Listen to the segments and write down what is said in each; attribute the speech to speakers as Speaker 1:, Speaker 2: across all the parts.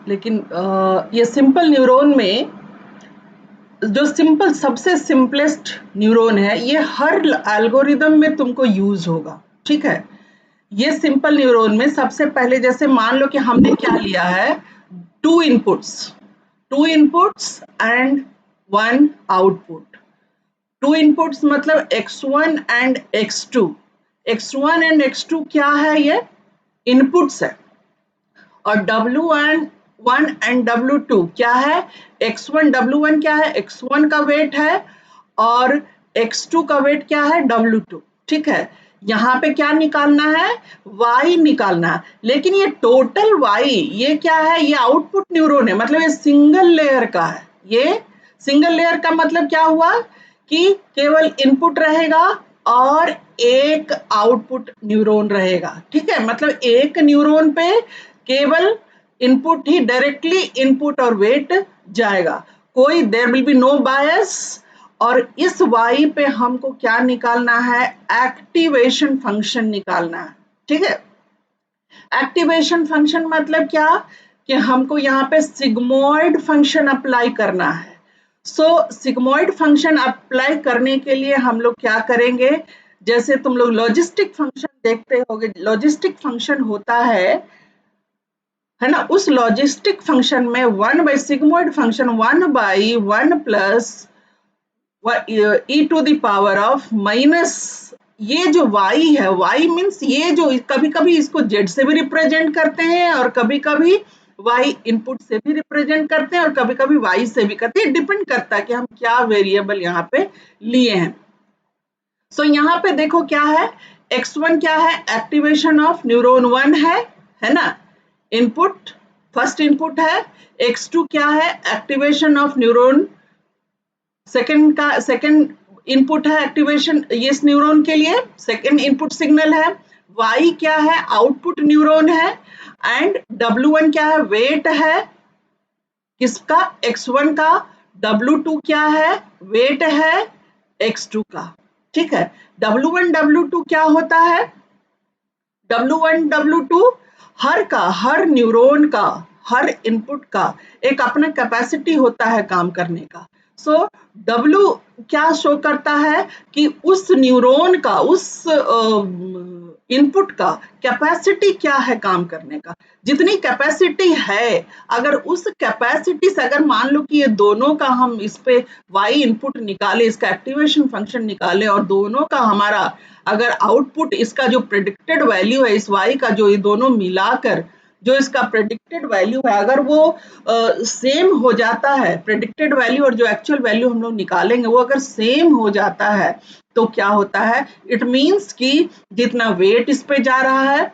Speaker 1: लेकिन ये simple neuron में जो सबसे सिंपलेस्ट न्यूरॉन है, ये हर एल्गोरिदम में तुमको यूज होगा, ठीक है। ये सिंपल न्यूरॉन में सबसे पहले जैसे मान लो कि हमने क्या लिया है, to inputs and one output. To inputs मतलब x1 and x2। x1 and x2 क्या है, ये इनपुट्स है। और W1 एंड W2 क्या है, x1 W1 क्या है, x1 का वेट है, और x2 का वेट क्या है, W2, ठीक है। यहाँ पे क्या निकालना है, y निकालना है। लेकिन ये टोटल y ये क्या है, ये आउटपुट न्यूरॉन है, मतलब ये सिंगल लेयर का है। ये सिंगल लेयर का मतलब क्या हुआ कि केवल इनपुट रहेगा और एक आउटपुट न्यूरॉन रहेगा, ठीक है। मतलब एक न्यूरॉन पे केवल इनपुट ही, डायरेक्टली इनपुट और वेट जाएगा, कोई देयर विल बी नो बायस। और इस y पे हमको क्या निकालना है, एक्टिवेशन फंक्शन निकालना है, ठीक है। एक्टिवेशन फंक्शन मतलब क्या कि हमको यहाँ पे सिग्मोइड फंक्शन अप्लाई करना है। सो सिग्मोइड फंक्शन अप्लाई करने के लिए हम लोग क्या करेंगे, जैसे तुम लोग लॉजिस्टिक फंक्शन देखते होगे, लॉजिस्टिक फंक्शन होता है ना। उस लॉजिस्टिक फंक्शन में 1 by sigmoid function 1/1 plus e to the power of minus, ये जो y है, y मीन्स ये जो कभी कभी इसको z से भी रिप्रेजेंट करते हैं और कभी कभी y इनपुट से भी रिप्रेजेंट करते हैं और कभी कभी y से भी करते हैं, डिपेंड करता है कि हम क्या वेरिएबल यहाँ पे लिए हैं। सो यहाँ पे देखो क्या है, x1 क्या है, एक्टिवेशन ऑफ न्यूरॉन 1 है ना, इनपुट, फर्स्ट इनपुट है। x2 क्या है, activation of neuron second input है, एक्टिवेशन इस न्यूरॉन के लिए सेकंड इनपुट सिग्नल है। y क्या है, आउटपुट न्यूरॉन है। एंड W1 क्या है, वेट है किसका, x1 का। W2 क्या है, वेट है x2 का, ठीक है। W1 W2 क्या होता है, W1 W2 हर न्यूरॉन का, हर इनपुट का एक अपना कैपेसिटी होता है काम करने का। सो W क्या शो करता है कि उस न्यूरॉन का, उस इनपुट का कैपेसिटी क्या है काम करने का, जितनी कैपेसिटी है। अगर उस कैपेसिटी से अगर मान लो कि ये दोनों का हम इस पे y इनपुट निकाले, इसका एक्टिवेशन फंक्शन निकाले और दोनों का हमारा अगर आउटपुट इसका जो प्रेडिक्टेड वैल्यू है, इस y का जो ये दोनों मिलाकर जो इसका प्रेडिक्टेड वैल्यू है, अगर वो सेम हो जाता है, प्रेडिक्टेड वैल्यू और जो एक्चुअल वैल्यू हम लोग निकालेंगे वो अगर सेम हो जाता है, तो क्या होता है, इट मीन्स कि जितना वेट इस पे जा रहा है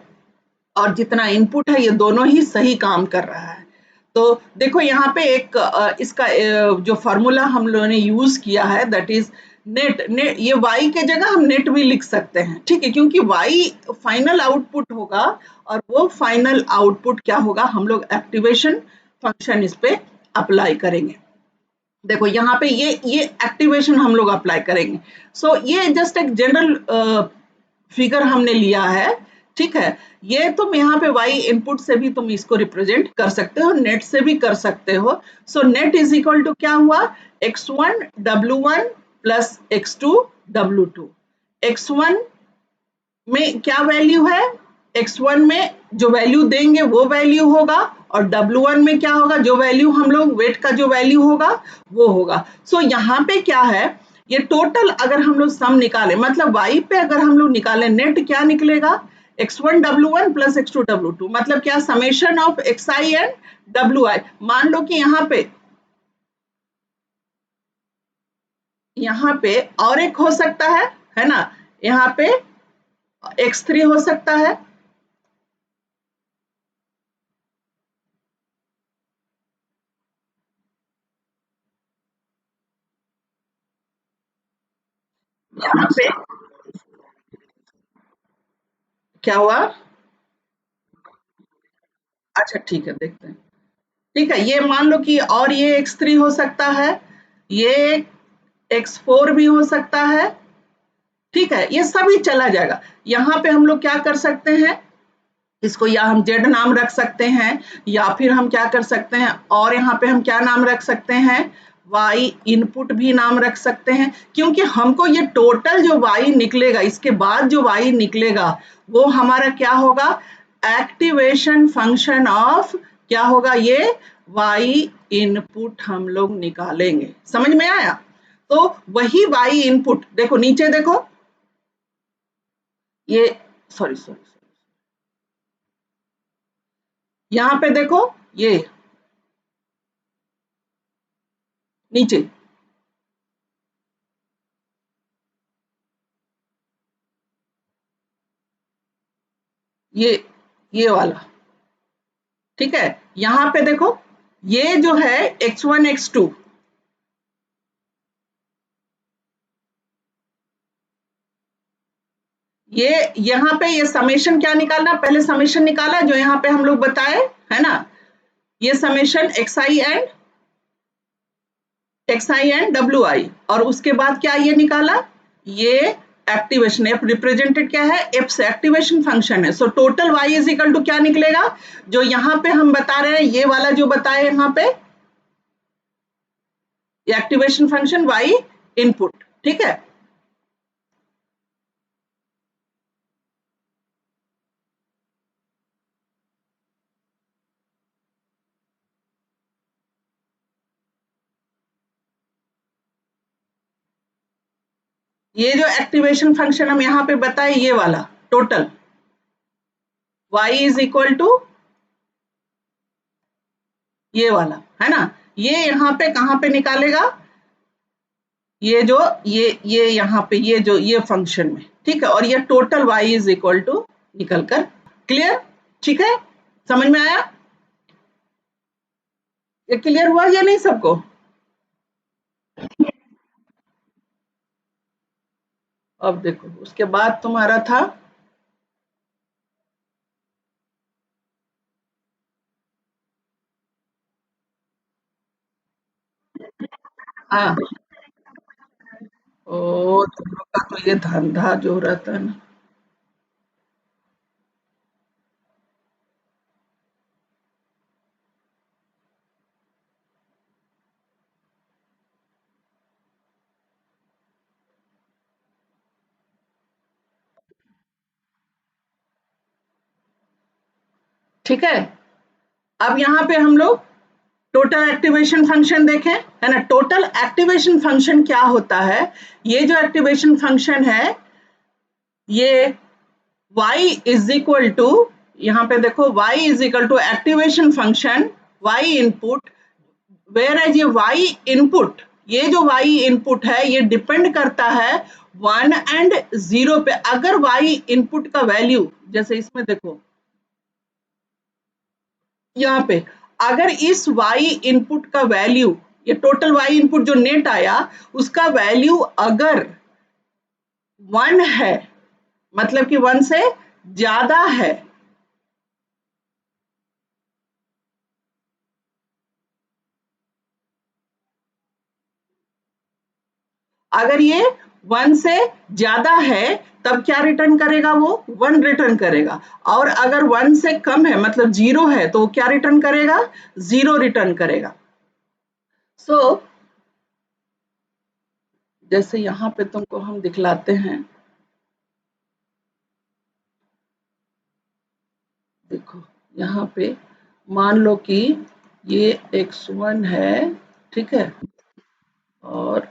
Speaker 1: और जितना इनपुट है, ये दोनों ही सही काम कर रहा है। तो देखो यहाँ पे एक इसका जो फॉर्मूला हम लोगों ने यूज किया है, दैट इज नेट। ये y के जगह हम नेट भी लिख सकते हैं, ठीक है, क्योंकि y फाइनल आउटपुट होगा और वो फाइनल आउटपुट क्या होगा, हम लोग एक्टिवेशन फंक्शन इस पे अप्लाई करेंगे। देखो यहाँ पे ये एक्टिवेशन हम लोग अप्लाई करेंगे। सो ये जस्ट एक जनरल फिगर हमने लिया है, ठीक है। ये तुम यहाँ पे y इनपुट से भी तुम इसको रिप्रेजेंट कर सकते हो, नेट से भी कर सकते हो। So net is equal to क्या हुआ, x1 W1 plus x2 W2। x1 में क्या वैल्यू है, x1 में जो वैल्यू देंगे वो वैल्यू होगा और W1 में क्या होगा, जो वैल्यू हम लोग वेट का जो वैल्यू होगा वो होगा। सो यहाँ पे क्या है, ये टोटल अगर हम लोग सम निकालें, मतलब y पे अगर हम लोग निकालें, नेट क्या निकलेगा, x1 W1 plus x2 W2, मतलब क्या, summation of xi and wi। मान लो कि यहाँ पे और एक हो सकता है ना, यहाँ पे x3 हो सकता है, यहाँ पे क्या हुआ, अच्छा ठीक है देखते हैं, ठीक है। ये मान लो कि और ये x3 हो सकता है, ये x4 भी हो सकता है, ठीक है, ये सभी चला जाएगा। यहाँ पे हम लोग क्या कर सकते हैं, इसको या हम जेड नाम रख सकते हैं या फिर हम क्या कर सकते हैं, और यहाँ पे हम क्या नाम रख सकते हैं, y इनपुट भी नाम रख सकते हैं, क्योंकि हमको ये टोटल जो y निकलेगा, इसके बाद जो y निकलेगा वो हमारा क्या होगा, एक्टिवेशन फंक्शन ऑफ क्या होगा, ये y इनपुट हम लोग निकालेंगे। समझ में आया? तो वही y इनपुट, देखो नीचे देखो, ये सॉरी सॉरी यहाँ पे देखो, ये नीचे ये वाला, ठीक है। यहाँ पे देखो, ये जो है x1 x2, ये यहाँ पे ये समेशन क्या निकालना, पहले समेशन निकाला जो यहाँ पे हम लोग बताए, है ना, ये समेशन xi एंड wi, और उसके बाद क्या ये निकाला, ये एक्टिवेशन, एफ रिप्रेजेंटेड क्या है, एफ से एक्टिवेशन फंक्शन है। So total y is equal to क्या निकलेगा, जो यहाँ पे हम बता रहे हैं, ये वाला जो बताए यहाँ पे, ये एक्टिवेशन फंक्शन y इनपुट, ठीक है। ये जो एक्टिवेशन फंक्शन हम यहाँ पे बताए, ये वाला total y is equal to ये वाला, है ना, ये यहाँ पे कहाँ पे निकालेगा, ये जो ये यहाँ पे ये जो ये फंक्शन में, ठीक है, और ये total y is equal to निकल कर, क्लियर, ठीक है, समझ में आया, ये क्लियर हुआ या नहीं सबको? अब देखो उसके बाद तुम्हारा था, हाँ, ओ तुम लोग का तो ये धंधा जो रहता है ना, ठीक है। अब यहाँ पे हम लोग टोटल एक्टिवेशन फंक्शन देखें, है ना, टोटल एक्टिवेशन फंक्शन क्या होता है, ये जो एक्टिवेशन फंक्शन है, ये y इज इक्वल टू, यहाँ पे देखो y is equal to activation function y input, whereas ये y इनपुट, ये जो y इनपुट है ये डिपेंड करता है 1 एंड 0 पे। अगर y इनपुट का वैल्यू, जैसे इसमें देखो यहाँ पे, अगर इस y इनपुट का वैल्यू, ये टोटल y इनपुट जो नेट आया उसका वैल्यू अगर 1 है, मतलब कि 1 से ज्यादा है, अगर ये 1 से ज्यादा है तब क्या रिटर्न करेगा, वो 1 रिटर्न करेगा, और अगर 1 से कम है मतलब 0 है तो क्या रिटर्न करेगा, 0 रिटर्न करेगा। सो जैसे यहाँ पे तुमको हम दिखलाते हैं, देखो यहाँ पे मान लो कि ये x1 है, ठीक है, और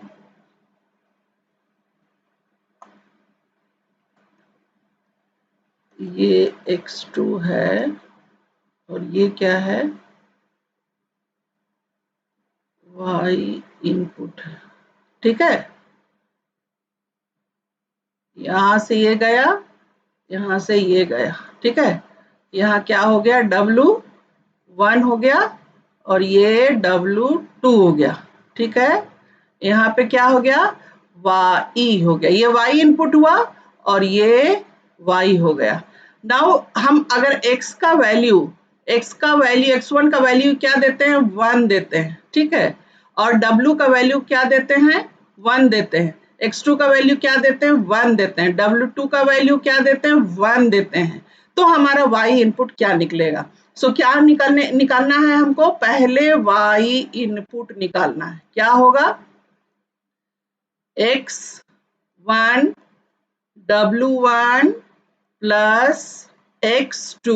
Speaker 1: ये x2 है, और ये क्या है, y इनपुट है, ठीक है। यहाँ से ये गया, यहाँ से ये गया, ठीक है, यहाँ क्या हो गया, W1 हो गया और ये W2 हो गया, ठीक है। यहाँ पे क्या हो गया, y हो गया, ये y इनपुट हुआ और ये y हो गया। नाउ हम अगर x का वैल्यू, x1 का वैल्यू क्या देते हैं, 1 देते हैं, ठीक है, और w का वैल्यू क्या देते हैं, 1 देते हैं, x2 का वैल्यू क्या देते हैं, 1 देते हैं, w2 का वैल्यू क्या देते हैं, 1 देते हैं। तो हमारा y इनपुट क्या निकलेगा? सो क्या निकालना है हमको? पहले y इनपुट निकालना है। क्या होगा? x1 w1 plus x2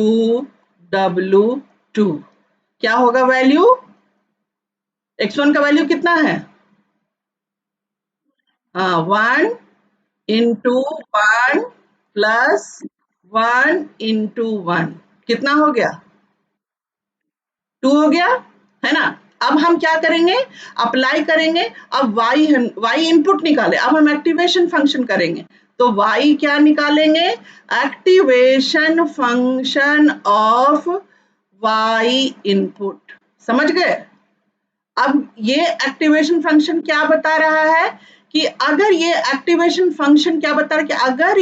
Speaker 1: w2 क्या होगा वैल्यू? x1 का वैल्यू कितना है? 1 इंटू 1 प्लस 1 इंटू 1 कितना हो गया? 2 हो गया, है ना? अब हम क्या करेंगे? अप्लाई करेंगे। अब y इनपुट निकाले। अब हम एक्टिवेशन फंक्शन करेंगे। तो y क्या निकालेंगे? Activation function of y input. समझ गए? अब ये एक्टिवेशन फंक्शन क्या बता रहा है कि अगर ये एक्टिवेशन फंक्शन क्या बता रहा है कि अगर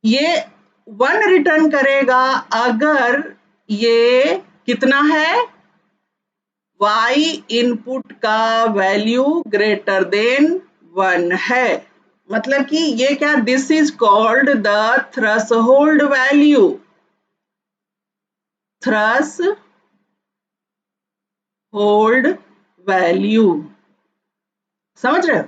Speaker 1: ये 1 रिटर्न करेगा अगर ये कितना है? y इनपुट का वैल्यू ग्रेटर देन 1 है। मतलब कि ये क्या? This is called the threshold value. Threshold value, समझ रहे हो?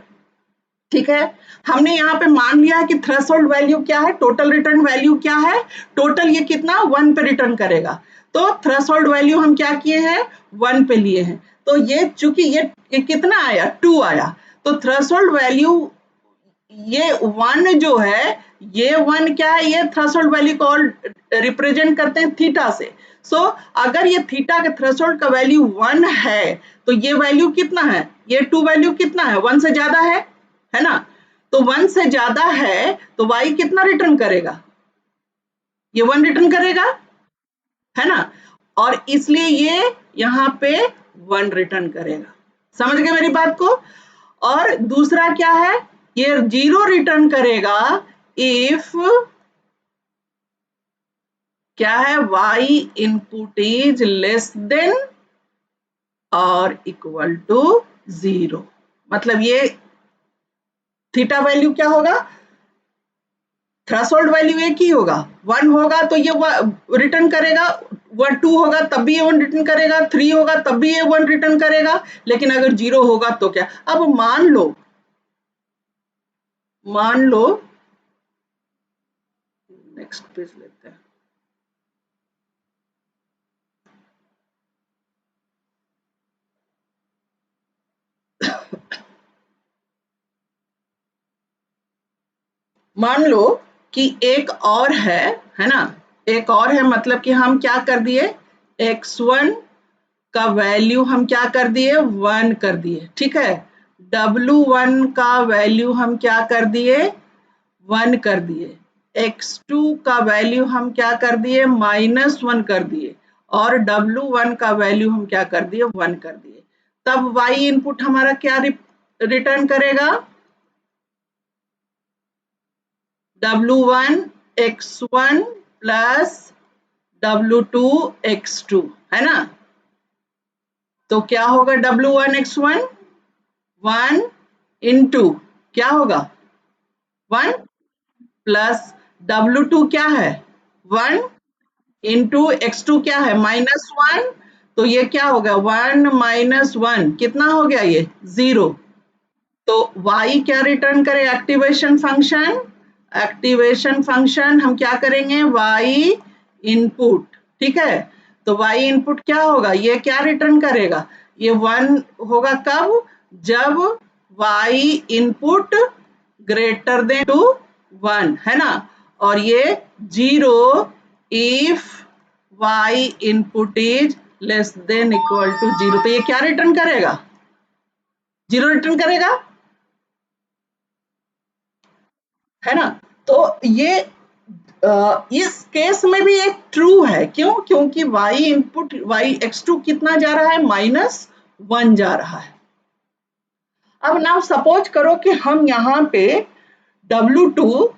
Speaker 1: ठीक है, हमने यहाँ पे मान लिया है कि थ्रेशोल्ड वैल्यू क्या है, टोटल रिटर्न वैल्यू क्या है। टोटल ये कितना? 1 पे रिटर्न करेगा। तो थ्रेशोल्ड वैल्यू हम क्या किए हैं? 1 पे लिए हैं। तो ये चूंकि ये कितना आया? 2 आया। तो थ्रेशोल्ड वैल्यू ये 1 जो है, ये 1 क्या है? ये थ्रेशोल्ड वैल्यू को रिप्रेजेंट करते हैं थीटा से। सो अगर ये थीटा के थ्रेशोल्ड का वैल्यू 1 है तो ये वैल्यू कितना है? ये 2 वैल्यू कितना है? 1 से ज्यादा है ना? तो 1 से ज्यादा है तो y कितना रिटर्न करेगा? ये 1 रिटर्न करेगा, है ना? और इसलिए ये यहाँ पे 1 रिटर्न करेगा। समझ गए मेरी बात को? और दूसरा क्या है? ये 0 रिटर्न करेगा इफ क्या है? y input is less then और इक्वल टू 0। मतलब ये थीटा वैल्यू क्या होगा? थ्रेशोल्ड वैल्यू एक ही होगा। 1 होगा तो ये रिटर्न करेगा, 2 होगा तब भी ये 1 रिटर्न करेगा, 3 होगा तब भी ये 1 रिटर्न करेगा। लेकिन अगर 0 होगा तो क्या? अब मान लो नेक्स्ट पेज लेते हैं। मान लो कि एक और है ना? एक और है, मतलब कि हम क्या कर दिए? x1 का वैल्यू हम क्या कर दिए? 1 कर दिए। ठीक है, w1 का वैल्यू हम क्या कर दिए? 1 कर दिए। x2 का वैल्यू हम क्या कर दिए? -1 कर दिए। और w1 का वैल्यू हम क्या कर दिए? 1 कर दिए। तब y इनपुट हमारा क्या रिटर्न करेगा? w1 x1 plus w2 x2, है ना? तो क्या होगा? w1 x1 1 इंटू क्या होगा? 1 प्लस w2 क्या है? 1 इंटू x2 क्या है? -1। तो ये क्या हो गया? 1 माइनस 1 कितना हो गया? ये 0। तो y क्या रिटर्न करे? Activation function. एक्टिवेशन फंक्शन हम क्या करेंगे? y input. ठीक है, तो y इनपुट क्या होगा? ये क्या रिटर्न करेगा? ये 1 होगा। कब? जब y input greater than to 1, है ना? और ये 0 if y input is less than equal to 0। तो ये क्या रिटर्न करेगा? 0 रिटर्न करेगा, है ना? तो ये इस केस में भी एक ट्रू है। क्यों? क्योंकि y इनपुट y x2 कितना जा रहा है? -1 जा रहा है। अब नाउ सपोज करो कि हम यहाँ पे W2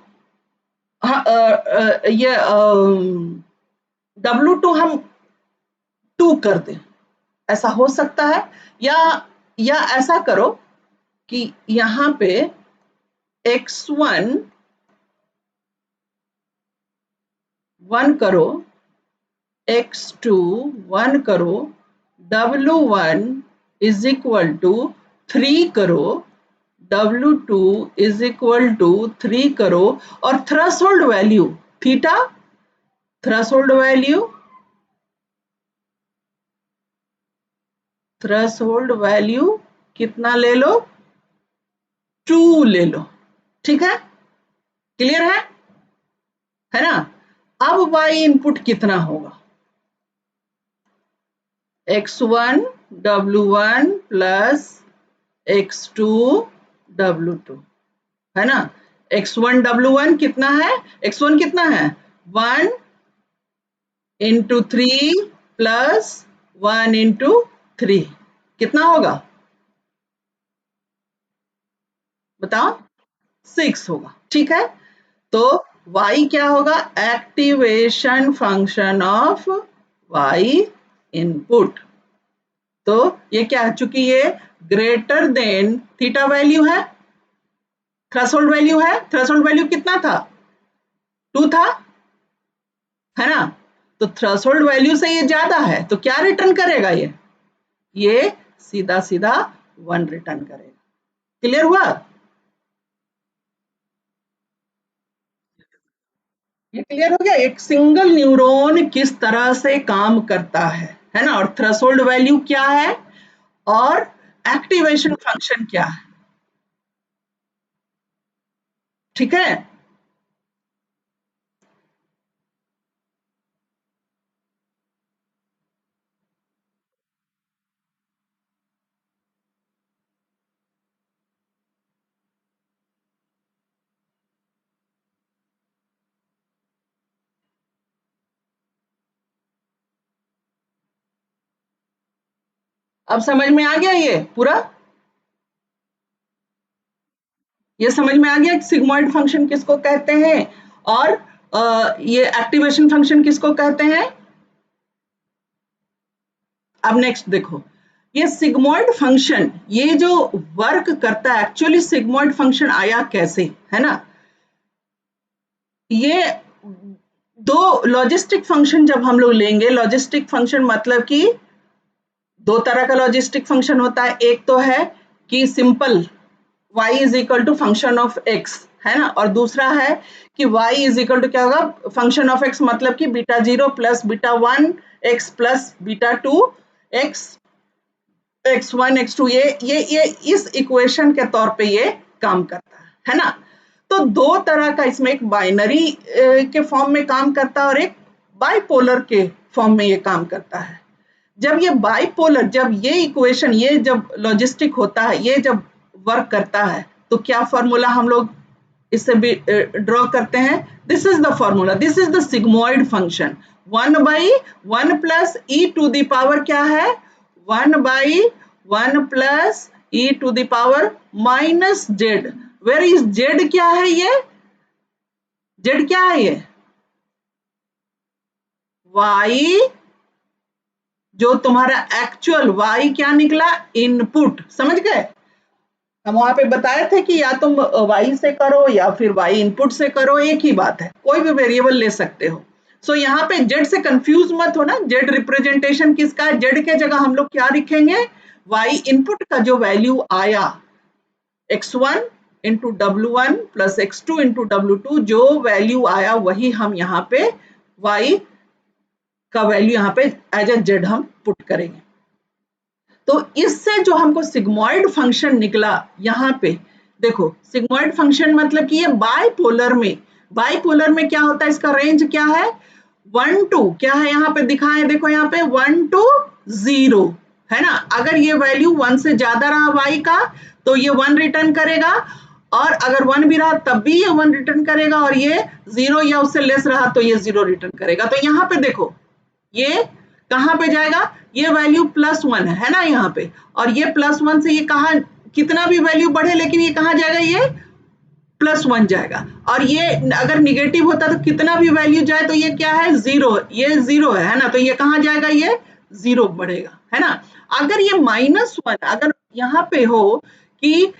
Speaker 1: ये W2 हम 2 कर दें, ऐसा हो सकता है। या ऐसा करो कि यहाँ पे x1 1 करो, x2 1 करो, W1 इज इक्वल टू 3 करो, W2 इज इक्वल टू 3 करो, और threshold value theta, threshold value, threshold value कितना ले लो, 2 ले लो। ठीक है, क्लियर है ना। अब y इनपुट कितना होगा, x1 W1 plus x2 W2, है ना। x1 W1 कितना है, x1 कितना है 1 इंटू 3 प्लस 1 इंटू 3, कितना होगा बताओ, 6 होगा। ठीक है, तो y क्या होगा, activation function of y input. तो ये क्या है, चूंकि ये ग्रेटर देन थीटा वैल्यू है, थ्रेशोल्ड वैल्यू है, थ्रेशोल्ड वैल्यू कितना था 2 था, है ना। तो थ्रेशोल्ड वैल्यू से ये ज्यादा है तो क्या रिटर्न करेगा, ये सीधा सीधा 1 रिटर्न करेगा। क्लियर हुआ, ये क्लियर हो गया, एक सिंगल न्यूरॉन किस तरह से काम करता है ना, और थ्रेशोल्ड वैल्यू क्या है, और एक्टिवेशन फंक्शन क्या है। ठीक है, अब समझ में आ गया ये पूरा, ये समझ में आ गया कि सिग्मॉइड फंक्शन किसको कहते हैं, और ये एक्टिवेशन फंक्शन किसको कहते हैं। अब नेक्स्ट देखो, ये सिग्मॉइड फंक्शन ये जो वर्क करता है, एक्चुअली सिग्मॉइड फंक्शन आया कैसे, है ना। ये दो लॉजिस्टिक फंक्शन जब हम लोग लेंगे, लॉजिस्टिक फंक्शन मतलब कि दो तरह का लॉजिस्टिक फंक्शन होता है, एक तो है कि simple y is equal to function of x, है ना, और दूसरा है कि y इज इक्वल टू क्या होगा, फंक्शन ऑफ x मतलब कि beta 0 plus beta 1 x plus beta 2 x, x1 x2, ये इस इक्वेशन के तौर पे ये काम करता है ना। तो दो तरह का, इसमें एक बाइनरी के फॉर्म में काम करता है और एक बाइपोलर के फॉर्म में ये काम करता है। जब ये बाइपोलर, जब ये इक्वेशन, ये जब लॉजिस्टिक होता है, ये जब वर्क करता है, तो क्या फॉर्मूला हम लोग इससे भी ड्रॉ करते हैं, this is the formula, this is the sigmoid function, 1/1 plus e to the power क्या है, 1/1 plus e to the power minus z, where is z क्या है, ये जेड क्या है, ये वाई, जो तुम्हारा एक्चुअल y क्या निकला, इनपुट, समझ गए। हम वहां पे बताए थे कि या तुम y से करो या फिर y इनपुट से करो, एक ही बात है, कोई भी वेरिएबल ले सकते हो। सो यहाँ पे z से कंफ्यूज मत हो ना, z रिप्रेजेंटेशन किसका है, z के जगह हम लोग क्या लिखेंगे, y इनपुट का जो वैल्यू आया x1 into W1 plus x2 into W2, जो वैल्यू आया वही हम यहाँ पे y का वैल्यू यहाँ पे एज ए जेड हम पुट करेंगे। तो इससे जो हमको सिग्मॉइड फंक्शन निकला, यहाँ पे देखो सिग्मॉइड फंक्शन मतलब कि ये बाइपोलर में क्या होता है, इसका रेंज क्या है 1 टू, क्या है यहाँ पे दिखाए, देखो यहाँ पे 1 to 0, है ना। अगर ये वैल्यू 1 से ज्यादा रहा y का तो ये 1 रिटर्न करेगा, और अगर 1 भी रहा तब भी ये 1 रिटर्न करेगा, और ये 0 या उससे लेस रहा तो ये 0 रिटर्न करेगा। तो यहाँ पे देखो ये कहाँ पे जाएगा, ये वैल्यू +1 है ना यहाँ पे, और ये +1 से ये कहाँ, कितना भी वैल्यू बढ़े लेकिन ये कहाँ जाएगा, ये +1 जाएगा, और ये अगर निगेटिव होता तो कितना भी वैल्यू जाए तो ये क्या है 0, ये 0 है ना, तो ये कहाँ जाएगा, ये 0 बढ़ेगा, है ना। अगर ये -1, अगर यहाँ पे हो कि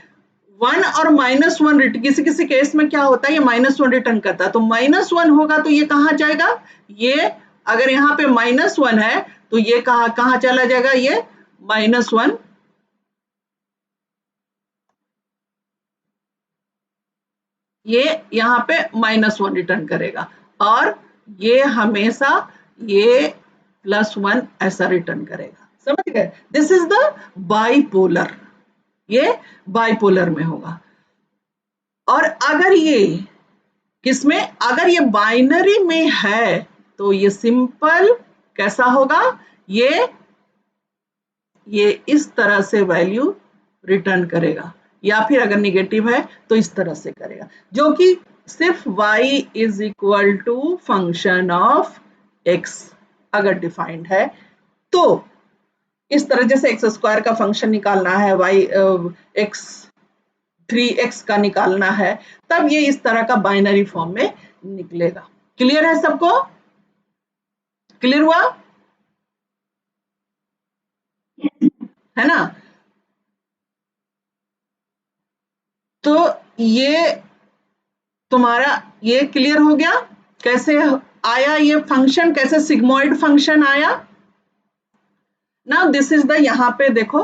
Speaker 1: 1 और -1 किसी किसी केस में क्या होता है, ये -1 रिटर्न करता है, तो -1 होगा तो ये कहाँ जाएगा, ये अगर यहाँ पे -1 है तो ये कहाँ कहाँ चला जाएगा, ये -1, ये यहाँ पे -1 रिटर्न करेगा, और ये हमेशा ये +1 ऐसा रिटर्न करेगा। समझ गए? दिस इज द बाइपोलर, ये बाइपोलर में होगा। और अगर ये किसमें, अगर ये बाइनरी में है तो ये सिंपल कैसा होगा, ये इस तरह से वैल्यू रिटर्न करेगा, या फिर अगर निगेटिव है तो इस तरह से करेगा, जो कि सिर्फ y is equal to function of x अगर डिफाइंड है तो। इस तरह जैसे एक्स स्क्वायर का फंक्शन निकालना है, y x 3x का निकालना है, तब ये इस तरह का बाइनरी फॉर्म में निकलेगा। क्लियर है सबको? क्लियर हुआ है ना? तो ये तुम्हारा ये क्लियर हो गया, कैसे आया ये फंक्शन, कैसे सिग्मोइड फंक्शन आया। नाउ दिस इज द, यहाँ पे देखो,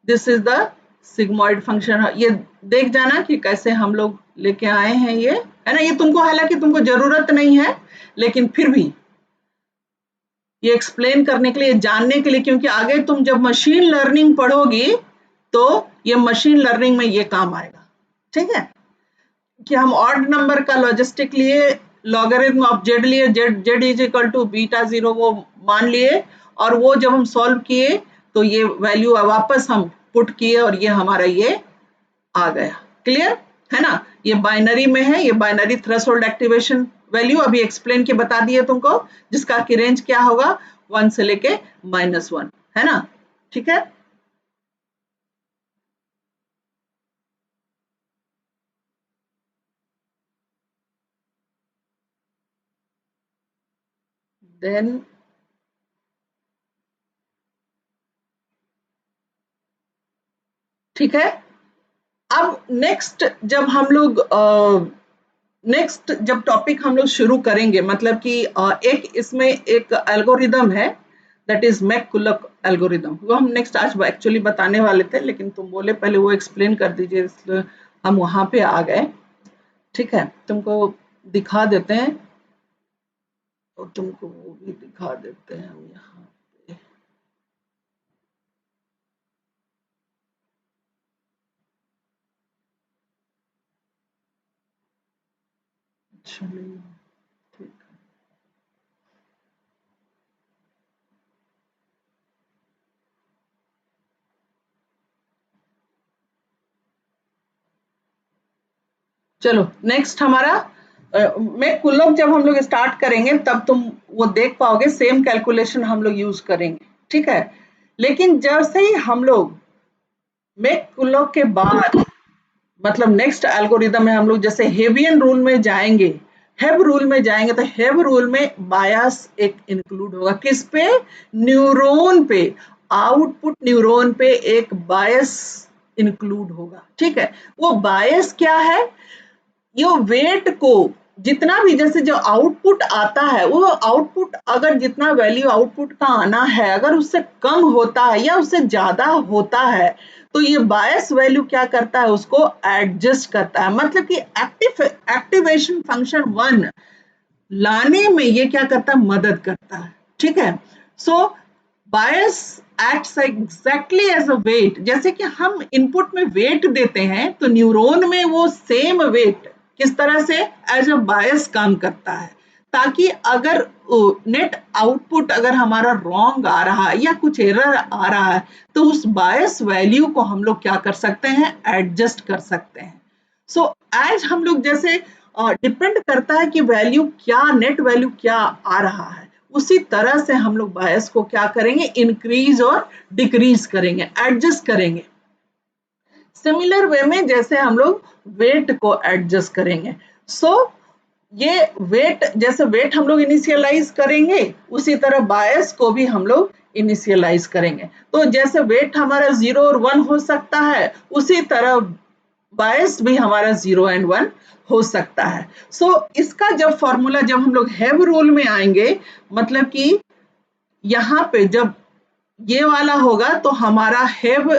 Speaker 1: this is the sigmoid function, ये देख जाना कि कैसे हम लोग लेके आए हैं ये, है ना? ये तुमको हालांकि तुमको जरूरत नहीं है, लेकिन फिर भी ये एक्सप्लेन करने के लिए, जानने के लिए, क्योंकि आगे तुम जब मशीन लर्निंग पढ़ोगी तो ये मशीन लर्निंग में ये काम आएगा। ठीक है, कि हम ऑड नंबर का लॉजिस्टिक लिए, लॉगरिथम ऑफ जेड लिए, Z is equal to beta 0 वो मान लिए, और वो जब हम सॉल्व किए तो ये वैल्यू वापस हम पुट किए और ये हमारा ये आ गया। क्लियर है ना? ये बाइनरी में है, ये बाइनरी थ्रेशोल्ड एक्टिवेशन वैल्यू अभी एक्सप्लेन के बता दिए तुमको, जिसका की रेंज क्या होगा 1 से लेके -1, है ना? ठीक है, देन ठीक है। अब नेक्स्ट जब हम लोग नेक्स्ट जब टॉपिक हम लोग शुरू करेंगे, मतलब कि एक इसमें एक एल्गोरिदम है, दैट इज मैककुलक एल्गोरिदम, वो हम नेक्स्ट आज एक्चुअली बताने वाले थे, लेकिन तुम बोले पहले वो एक्सप्लेन कर दीजिए, इसलिए हम वहां पे आ गए। ठीक है, तुमको दिखा देते हैं, और तुमको वो भी दिखा देते हैं हम यहाँ पे। चलिए, ठीक है। चलो नेक्स्ट हमारा में कुल्लक जब हम लोग स्टार्ट करेंगे तब तुम वो देख पाओगे, सेम कैलकुलेशन हम लोग यूज करेंगे। ठीक है, लेकिन जैसे ही हम लोग मेक कुल्लक के बाद, मतलब नेक्स्ट एल्गोरिदम में हम लोग जैसे हेबियन रूल में जाएंगे, हेब रूल में जाएंगे, तो हेब रूल में बायस एक इंक्लूड होगा, किस पे, न्यूरॉन पे, आउटपुट न्यूरॉन पे एक बायस इंक्लूड होगा। ठीक है, वो बायस क्या है, ये वेट को जितना भी, जैसे जो आउटपुट आता है, वो आउटपुट अगर जितना वैल्यू आउटपुट का आना है अगर उससे कम होता है या उससे ज्यादा होता है, तो ये बायस वैल्यू क्या करता है, उसको एडजस्ट करता है, मतलब कि एक्टिवेशन फंक्शन 1 लाने में ये क्या करता है, मदद करता है। ठीक है, so bias acts exactly as a weight, जैसे कि हम इनपुट में वेट देते हैं तो न्यूरॉन में वो सेम वेट किस तरह से एज अ बायस काम करता है, ताकि अगर नेट आउटपुट अगर हमारा रॉन्ग आ रहा है या कुछ एरर आ रहा है, तो उस बायस वैल्यू को हम लोग क्या कर सकते हैं, एडजस्ट कर सकते हैं। सो एज हम लोग जैसे डिपेंड करता है कि वैल्यू क्या, नेट वैल्यू क्या आ रहा है, उसी तरह से हम लोग बायस को क्या करेंगे, इंक्रीज और डिक्रीज करेंगे, एडजस्ट करेंगे। सिमिलर वे में जैसे हम लोग वेट को एडजस्ट करेंगे, सो ये वेट, जैसे वेट हम लोग इनिशियलाइज करेंगे, उसी तरह बायस को भी हम लोग इनिशियलाइज करेंगे। तो जैसे वेट हमारा 0 और 1 हो सकता है, उसी तरह बायस भी हमारा 0 एंड 1 हो सकता है। सो इसका जब फॉर्मूला जब हम लोग हेव रूल में आएंगे, मतलब कि यहाँ पे जब ये वाला होगा तो हमारा हेव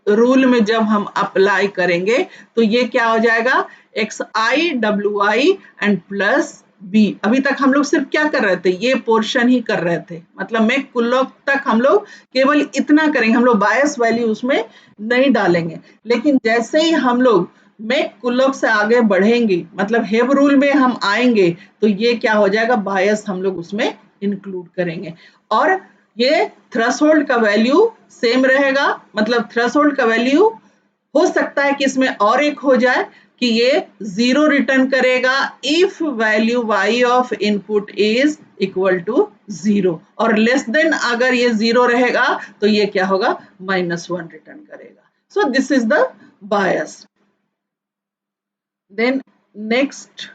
Speaker 1: रूल में जब हम अप्लाई करेंगे तो ये क्या हो जाएगा, X I W I and plus B. अभी तक हम लोग सिर्फ क्या कर रहे थे, ये पोर्शन ही कर रहे थे, मतलब मैं कुल्लॉक तक हम लोग केवल इतना करेंगे, हम लोग बायस वैल्यू उसमें नहीं डालेंगे। लेकिन जैसे ही हम लोग मैं कुल्लॉक से आगे बढ़ेंगे, मतलब हेव रूल में हम आएंगे, तो ये क्या हो जाएगा, बायस हम लोग उसमें इंक्लूड करेंगे। और ये थ्रेशोल्ड का वैल्यू सेम रहेगा, मतलब थ्रेशोल्ड का वैल्यू हो सकता है कि इसमें और एक हो जाए कि ये 0 रिटर्न करेगा if value y of input is equal to 0, और लेस देन अगर ये 0 रहेगा तो ये क्या होगा, -1 रिटर्न करेगा। So this is the bias. Then next,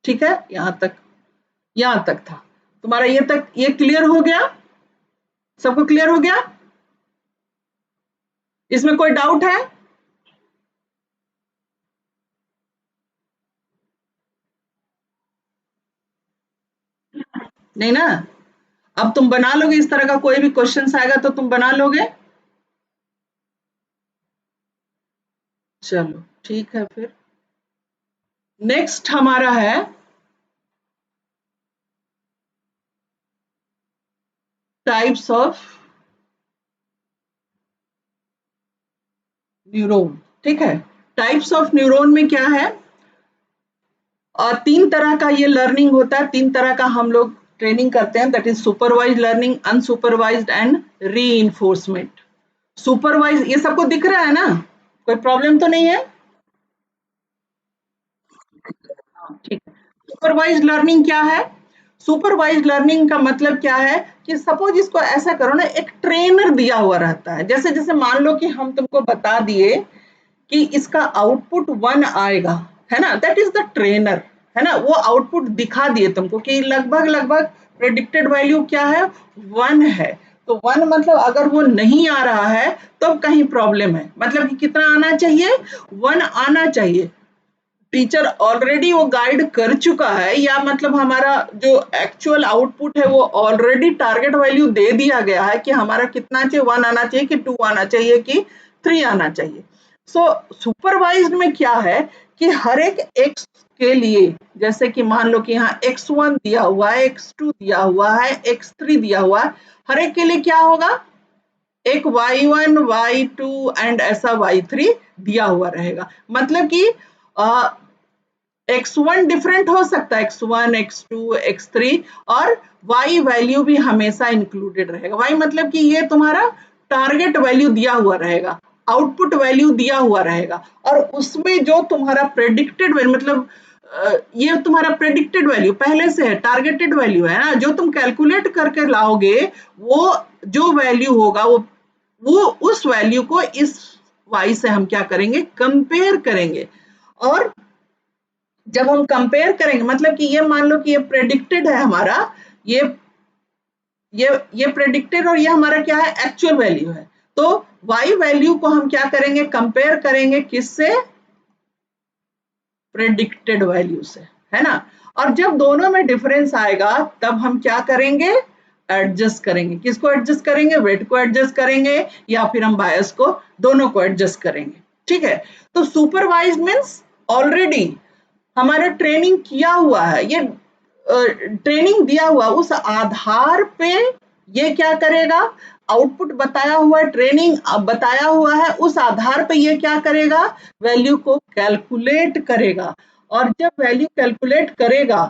Speaker 1: ठीक है, यहां तक था तुम्हारा, ये तक ये क्लियर हो गया, सबको क्लियर हो गया, इसमें कोई डाउट है? नहीं ना? अब तुम बना लोगे, इस तरह का कोई भी क्वेश्चन आएगा तो तुम बना लोगे। चलो ठीक है, फिर नेक्स्ट हमारा है टाइप्स ऑफ न्यूरॉन। ठीक है, टाइप्स ऑफ न्यूरॉन में क्या है, और तीन तरह का ये लर्निंग होता है, तीन तरह का हम लोग ट्रेनिंग करते हैं, that is supervise learning, unsupervised and reinforcement. Supervise ये सबको दिख रहा है ना, कोई प्रॉब्लम तो नहीं है? हाँ, ठीक है। सुपरवाइज लर्निंग क्या है? सुपरवाइज लर्निंग का मतलब क्या है कि सपोज इसको ऐसा करो ना, एक ट्रेनर दिया हुआ रहता है, जैसे जैसे मान लो कि हम तुमको बता दिए कि इसका आउटपुट 1 आएगा, है ना, दैट इज द ट्रेनर, है ना, वो आउटपुट दिखा दिए तुमको कि लगभग लगभग प्रेडिक्टेड वैल्यू क्या है, 1 है। तो 1 मतलब अगर वो नहीं आ रहा है तो कहीं प्रॉब्लम है, मतलब कि कितना आना चाहिए, 1 आना चाहिए। टीचर ऑलरेडी वो गाइड कर चुका है, या मतलब हमारा जो एक्चुअल आउटपुट है वो ऑलरेडी टारगेट वैल्यू दे दिया गया है कि हमारा कितना चाहिए, 1 आना चाहिए कि 2 आना चाहिए कि 3 आना चाहिए। सो सुपरवाइज्ड में क्या है कि हर एक एक्स के लिए, जैसे कि मान लो कि यहाँ x1 दिया हुआ है, x2 दिया हुआ है, x3 दिया हुआ है, हर एक के लिए क्या होगा, एक y1 y2 एंड ऐसा y3 दिया हुआ रहेगा। मतलब कि x1 डिफरेंट हो सकता है, x1 x2 x3, और y वैल्यू भी हमेशा इंक्लूडेड रहेगा। y मतलब कि ये तुम्हारा टारगेट वैल्यू दिया हुआ रहेगा, आउटपुट वैल्यू दिया हुआ रहेगा, और उसमें जो तुम्हारा प्रेडिक्टेड वैल्यू, मतलब ये तुम्हारा प्रेडिक्टेड वैल्यू पहले से है, टारगेटेड वैल्यू है ना, जो तुम कैलकुलेट करके लाओगे, वो जो वैल्यू होगा वो उस वैल्यू को इस y से हम क्या करेंगे, कंपेयर करेंगे। और जब हम कंपेयर करेंगे, मतलब कि ये मान लो कि ये प्रेडिक्टेड है हमारा, ये ये प्रेडिक्टेड, और ये हमारा क्या है, एक्चुअल वैल्यू है। तो y वैल्यू को हम क्या करेंगे, कंपेयर करेंगे किससे, प्रेडिक्टेड वैल्यू से, है ना। और जब दोनों में डिफरेंस आएगा तब हम क्या करेंगे, एडजस्ट करेंगे। किसको एडजस्ट करेंगे, वेट को एडजस्ट करेंगे, या फिर हम बायस को, दोनों को एडजस्ट करेंगे। ठीक है, तो सुपरवाइज मीन्स ऑलरेडी हमारा ट्रेनिंग किया हुआ है, ये ट्रेनिंग दिया हुआ, उस आधार पे ये क्या करेगा, आउटपुट बताया हुआ है, ट्रेनिंग बताया हुआ है, उस आधार पे ये क्या करेगा, वैल्यू को कैलकुलेट करेगा। और जब वैल्यू कैलकुलेट करेगा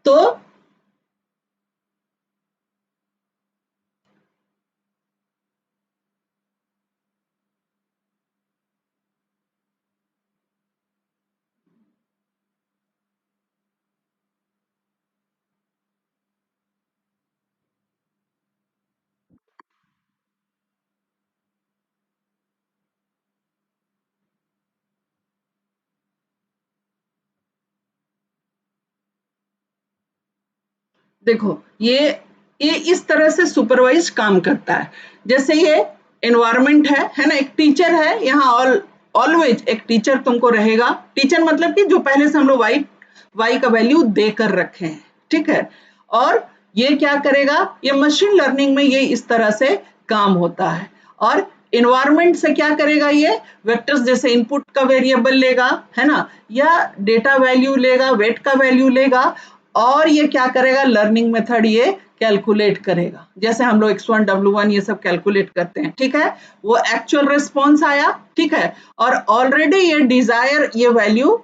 Speaker 1: तो देखो, ये ये इस तरह से सुपरवाइज काम करता है। जैसे ये एनवायरमेंट है ना, एक टीचर है, यहाँ ऑलवेज एक टीचर तुमको रहेगा। टीचर मतलब कि जो पहले से हम लोग वाई का वैल्यू देकर रखे हैं, ठीक है। और ये क्या करेगा, ये मशीन लर्निंग में ये इस तरह से काम होता है। और एनवायरमेंट से क्या करेगा, ये वेक्टर्स जैसे इनपुट का वेरिएबल लेगा, है ना, या डेटा वैल्यू लेगा, वेट का वैल्यू लेगा, और ये क्या करेगा, लर्निंग मेथड ये कैलकुलेट करेगा, जैसे हम लोग x1 w1 ये सब कैलकुलेट करते हैं, ठीक है। वो एक्चुअल रिस्पॉन्स आया, ठीक है, और ऑलरेडी ये डिजायर ये वैल्यू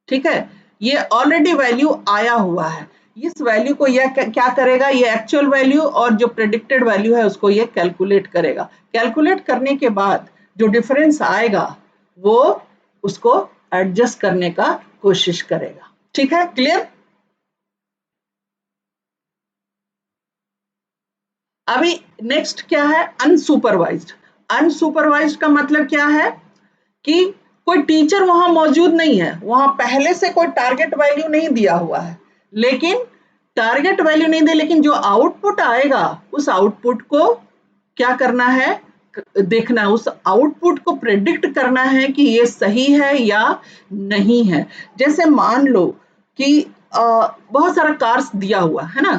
Speaker 1: ठीक है, ये ऑलरेडी वैल्यू आया हुआ है। इस वैल्यू को यह क्या करेगा, ये एक्चुअल वैल्यू और जो प्रेडिक्टेड वैल्यू है उसको ये कैलकुलेट करेगा। कैलकुलेट करने के बाद जो डिफरेंस आएगा वो उसको एडजस्ट करने का कोशिश करेगा, ठीक है, क्लियर। अभी नेक्स्ट क्या है, अनसुपरवाइज्ड। अनसुपरवाइज्ड का मतलब क्या है कि कोई टीचर वहां मौजूद नहीं है, वहां पहले से कोई टारगेट वैल्यू नहीं दिया हुआ है, लेकिन टारगेट वैल्यू नहीं दे, लेकिन जो आउटपुट आएगा उस आउटपुट को क्या करना है, देखना है, उस आउटपुट को प्रेडिक्ट करना है कि ये सही है या नहीं है। जैसे मान लो कि बहुत सारा कार्स दिया हुआ है ना,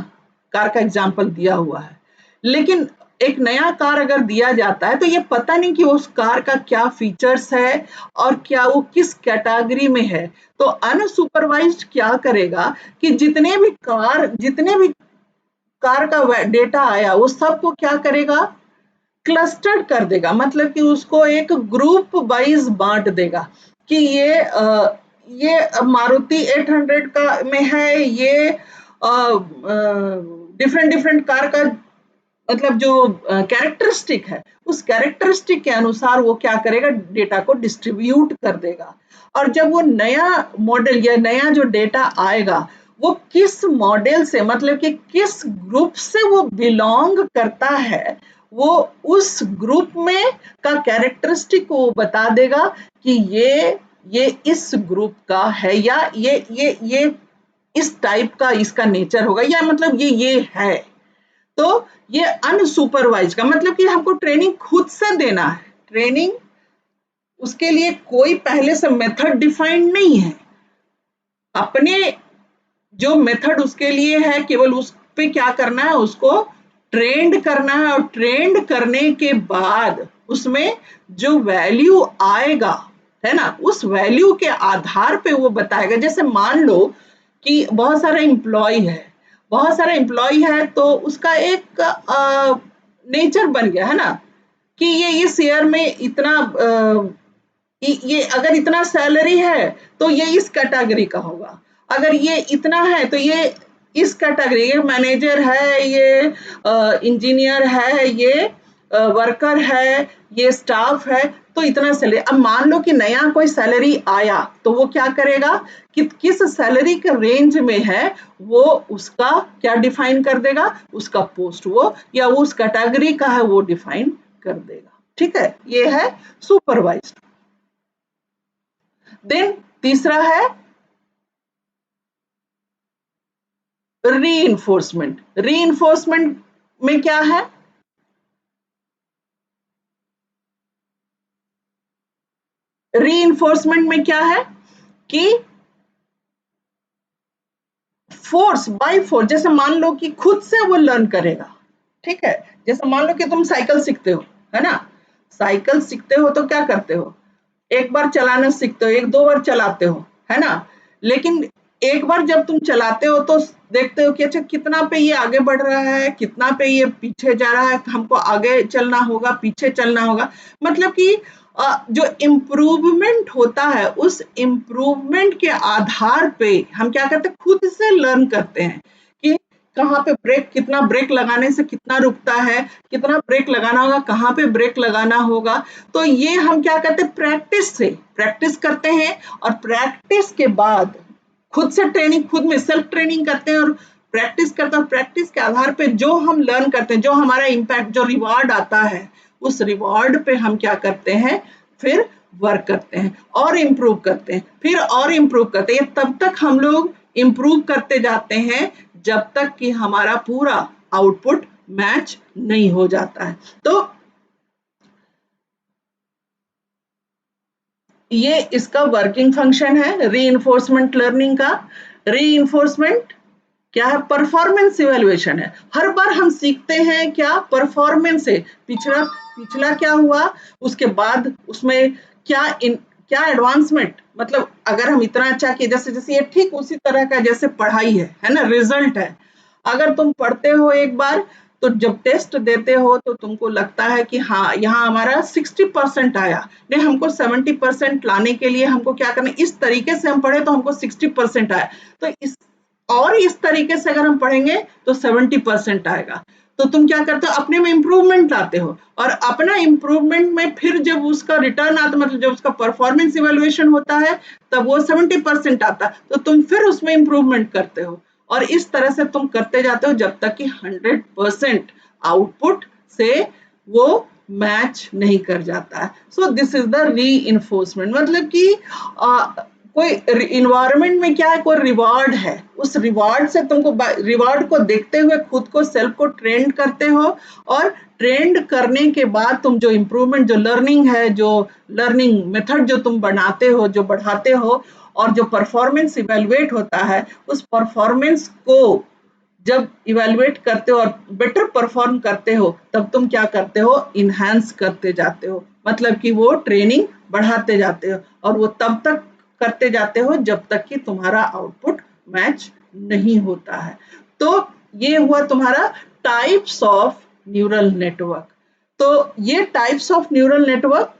Speaker 1: कार का एग्जाम्पल दिया हुआ है, लेकिन एक नया कार अगर दिया जाता है तो ये पता नहीं कि उस कार का क्या फीचर्स है और क्या वो किस कैटेगरी में है। तो अनसुपरवाइज्ड क्या करेगा कि जितने भी कार का डेटा आया वो सबको क्या करेगा, क्लस्टर्ड कर देगा, मतलब कि उसको एक ग्रुप वाइज बांट देगा कि ये मारुति 800 का में है, ये डिफरेंट डिफरेंट कार का मतलब जो कैरेक्टरिस्टिक है उस कैरेक्टरिस्टिक के अनुसार वो क्या करेगा, डेटा को डिस्ट्रीब्यूट कर देगा। और जब वो नया मॉडल या नया जो डेटा आएगा वो किस मॉडल से मतलब कि किस ग्रुप से वो बिलोंग करता है, वो उस ग्रुप में का कैरेक्टरिस्टिक को बता देगा कि ये इस ग्रुप का है या ये इस टाइप का इसका नेचर होगा, या मतलब ये है। तो ये अनसुपरवाइज का मतलब कि हमको ट्रेनिंग खुद से देना है। ट्रेनिंग उसके लिए कोई पहले से मेथड डिफाइंड नहीं है, अपने जो मेथड उसके लिए है केवल उस पे क्या करना है, उसको ट्रेंड करना है, और ट्रेंड करने के बाद उसमें जो वैल्यू आएगा है ना, उस वैल्यू के आधार पे वो बताएगा। जैसे मान लो कि बहुत सारा एम्प्लॉय है तो उसका एक नेचर बन गया है ना कि ये इस ईयर में इतना ये अगर इतना सैलरी है तो ये इस कैटेगरी का होगा, अगर ये इतना है तो ये इस कैटेगरी, ये मैनेजर है, ये इंजीनियर है, ये वर्कर है, ये स्टाफ है, तो इतना सैलरी। अब मान लो कि नया कोई सैलरी आया तो वो क्या करेगा कि किस सैलरी के रेंज में है वो उसका क्या डिफाइन कर देगा, उसका पोस्ट वो या उस कैटेगरी का है वो डिफाइन कर देगा, ठीक है। ये है सुपरवाइज्ड। देन तीसरा है रीइंफोर्समेंट। रीइंफोर्समेंट में क्या है, रीइंफोर्समेंट में क्या है कि फोर्स बाय फोर्स, जैसे मान लो कि खुद से वो लर्न करेगा, ठीक है। जैसे मान लो कि तुम साइकिल सीखते हो, है ना, साइकिल सीखते हो तो क्या करते हो, एक बार चलाना सीखते हो, एक दो बार चलाते हो, है ना, लेकिन एक बार जब तुम चलाते हो तो देखते हो कि अच्छा कितना पे ये आगे बढ़ रहा है, कितना पे ये पीछे जा रहा है, हमको आगे चलना होगा, पीछे चलना होगा। मतलब कि जो इम्प्रूवमेंट होता है उस इम्प्रूवमेंट के आधार पे हम क्या करते हैं, खुद से लर्न करते हैं कि कहाँ पे ब्रेक, कितना ब्रेक लगाने से कितना रुकता है, कितना ब्रेक लगाना होगा, कहाँ पे ब्रेक लगाना होगा। तो ये हम क्या करते हैं, प्रैक्टिस से प्रैक्टिस करते हैं, और प्रैक्टिस के बाद खुद से ट्रेनिंग, खुद में सेल्फ ट्रेनिंग करते हैं और प्रैक्टिस करते हैं। प्रैक्टिस के आधार पे जो हम लर्न करते हैं, जो हमारा इम्पैक्ट, जो रिवार्ड आता है, उस रिवार्ड पे हम क्या करते हैं, फिर वर्क करते हैं और इम्प्रूव करते हैं, फिर और इम्प्रूव करते हैं। तब तक हम लोग इम्प्रूव करते जाते हैं जब तक कि हमारा पूरा आउटपुट मैच नहीं हो जाता है। तो ये इसका वर्किंग फंक्शन है रीइंफोर्समेंट लर्निंग का। रीइंफोर्समेंट क्या है? परफॉर्मेंस इवैल्यूएशन है। हर बार हम सीखते हैं क्या? परफॉर्मेंस से पिछला पिछला क्या हुआ, उसके बाद उसमें क्या एडवांसमेंट, मतलब अगर हम इतना अच्छा किए, जैसे जैसे ये ठीक उसी तरह का जैसे पढ़ाई है ना, रिजल्ट है। अगर तुम पढ़ते हो एक बार, तो जब टेस्ट देते हो तो तुमको लगता है कि हाँ यहाँ हमारा 60% आया, नहीं हमको 70% लाने के लिए हमको क्या करना, इस तरीके से हम पढ़े तो हमको 60% आया, तो इस तरीके से अगर हम पढ़ेंगे तो 70% आएगा। तो तुम क्या करते हो? अपने में इंप्रूवमेंट लाते हो, और अपना इंप्रूवमेंट में फिर जब उसका रिटर्न आता, मतलब जब उसका परफॉर्मेंस इवैल्यूएशन होता है, तब वो 70% आता, तो तुम फिर उसमें इंप्रूवमेंट करते हो, और इस तरह से तुम करते जाते हो जब तक कि 100% आउटपुट से वो मैच नहीं कर जाता है। सो दिस इज द रीइंफोर्समेंट, मतलब कि कोई इन्वायरमेंट में क्या है, कोई रिवार्ड है, उस रिवार्ड से तुमको रिवार्ड को देखते हुए खुद को सेल्फ को ट्रेंड करते हो, और ट्रेंड करने के बाद तुम जो इम्प्रूवमेंट, जो लर्निंग है, जो लर्निंग मेथड जो तुम बनाते हो, जो बढ़ाते हो, और जो परफॉर्मेंस इवेलुएट होता है, उस परफॉर्मेंस को जब इवेलुएट करते हो और बेटर परफॉर्म करते हो, तब तुम क्या करते हो? इनहैंस करते जाते हो, मतलब कि वो ट्रेनिंग बढ़ाते जाते हो, और वो तब तक करते जाते हो जब तक कि तुम्हारा आउटपुट मैच नहीं होता है। तो ये हुआ तुम्हारा टाइप्स ऑफ न्यूरल नेटवर्क। तो ये टाइप्स ऑफ न्यूरल नेटवर्क